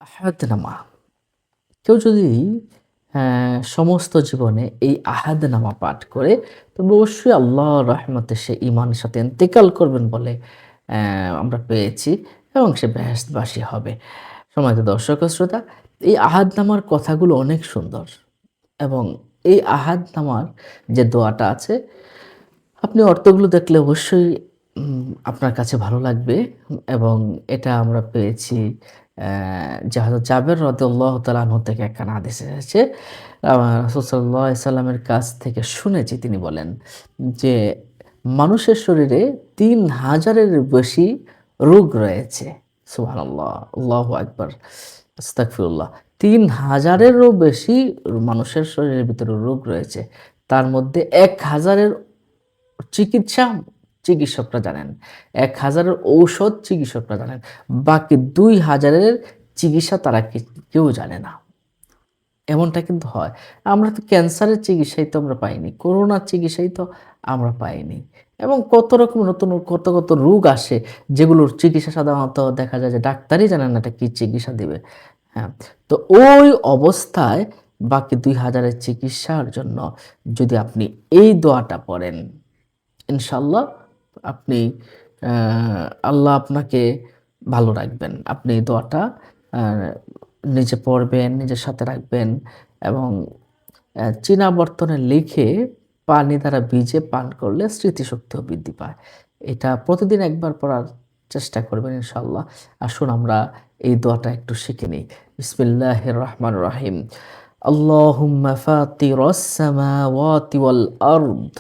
আহাদনামা। কেউ যদি সমস্ত জীবনে এই আহাদনামা পাঠ করে তবে অবশ্যই আল্লাহর রহমতে সে ঈমানের সাথে ইন্তেকাল করবেন বলে আমরা পেয়েছি এবং সে বেহেশতবাসী হবে। সম্মানিত দর্শক ও শ্রোতা, এই আহাদনামার কথাগুলো অনেক সুন্দর এবং এই আহাদনামার যে দোয়াটা আছে আপনি অর্থগুলো দেখলে অবশ্যই আপনার কাছে ভালো লাগবে এবং এটা আমরা পেয়েছি যে হযরত জাবের রাদিয়াল্লাহু তাআলা আনহু থেকে একখানা হাদিস এসেছে। রাসূল সাল্লাল্লাহু আলাইহি সাল্লামের কাছ থেকে শুনেছি তিনি বলেন যে, মানুষের শরীরে ৩,০০০ এর বেশি রোগ রয়েছে। সুবহানাল্লাহ, আল্লাহু আকবার, আস্তাগফিরুল্লাহ। ৩,০০০ এরও বেশি মানুষের শরীরের ভিতরে রোগ রয়েছে। তার মধ্যে ১,০০০ এর চিকিৎসা চিকিৎসকরা জানেন। ১,০০০ এর ঔষধ চিকিৎসকরা জানেন। বাকি ২,০০০ এর চিকিৎসা তারা কেউ জানে না। এমনটা কিন্তু হয়। আমরা তো ক্যান্সারের চিকিৎসাই তো আমরা পাইনি। করোনার চিকিৎসাই তো আমরা পাইনি। এবং কত রকম নতুন কত রোগ আসে যেগুলোর চিকিৎসা সাধারণত দেখা যায় যে ডাক্তারই জানেন না এটা কি চিকিৎসা দিবে। হ্যাঁ? তো ওই অবস্থায় বাকি ২,০০০ এর চিকিৎসার জন্য যদি আপনি এই দোয়াটা পড়েন ইনশাআল্লাহ আপনি আ আল্লাহ আপনাকে ভালো রাখবেন। আপনি এই দোয়াটা আ নিজে পড়বেন, নিজের সাথে রাখবেন এবং চীনা বর্তনে লিখে পানি দ্বারা ভিজে পান করলে স্মৃতিশক্তিও বৃদ্ধি পায়। এটা প্রতিদিন একবার পড়ার চেষ্টা করবেন ইনশাআল্লাহ। আসুন আমরা এই দোয়াটা একটু শিখে নিই। বিসমিল্লাহির রহমানির রহিম। আল্লাহুম্মা ফাতিরাস সামাওয়াতি ওয়াল আরদ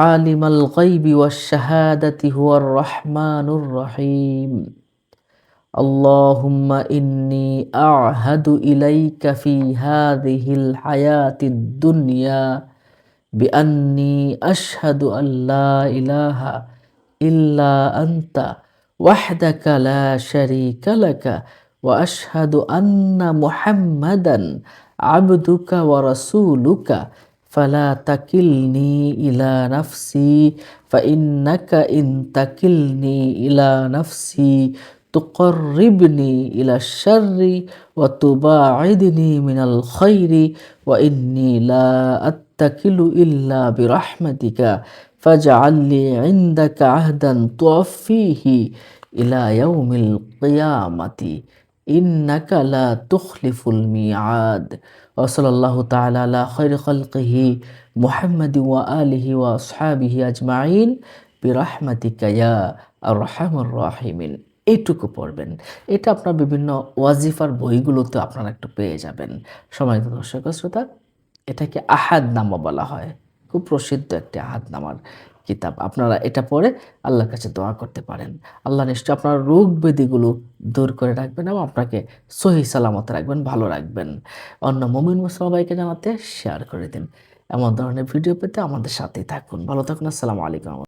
আলিমাল গায়বি ওয়াশ শাহাদাতি হুয়ার রহমানুর রহিম। আল্লাহুম্মা ইন্নী আ'হাদু ইলাইকা ফি হাযিহিল হায়াতিদ দুনিয়া বিআন্নী আশহাদু আল লা ইলাহা ইল্লা আনতা ওয়াহদাকা লা শারীকা লাকা ওয়া আশহাদু আন্না মুহাম্মাদান আবদুকা ওয়া রাসূলুকা ফালা তাকিলনি ইলা নাফসি ফাইন্নাকা ইন তাকিলনি ইলা নাফসি তুকাররিবনি ইলা শাররি ওয়া তুবাঈদনি মিনাল খাইরি ওয়া ইন্নী লা আত্তাকিলু ইল্লা বিরহমাতিকা ফাজআল লি ইনদাকা আহদান তুওয়াফফিহি ইলা ইয়াউমিল কিয়ামাতি ইন্নাকা লা তুখলিফুল মিআদ। ওয়া সাল্লাল্লাহু তাআলা আলা খায়রি খালকিহি মুহাম্মাদিন ওয়া আলিহি ওয়া আসহাবিহি আজমাইন বিরহমাতিকা ইয়া আরহামার রাহিমিন। এইটুকু পড়বেন। এটা আপনার বিভিন্ন ওয়াজিফার বইগুলোতে আপনারা একটু পেয়ে যাবেন। সম্মানিত দর্শক ও শ্রোতা, এটাকে আহাদনামা বলা হয়। খুব প্রসিদ্ধ একটি আহাদনামার কিতাব। আপনারা এটা পড়ে আল্লাহর কাছে দোয়া করতে পারেন। আল্লাহ নিশ্চয়ই আপনার রোগ ব্যাধিগুলো দূর করে রাখবেন এবং আপনাকে সহি সালামতে রাখবেন, ভালো রাখবেন। অন্য মুমিন মুসলমান ভাইকে জানাতে শেয়ার করে দিন। এমন ধরনের ভিডিও পেতে আমাদের সাথেই থাকুন। ভালো থাকুন। আসসালামু আলাইকুম।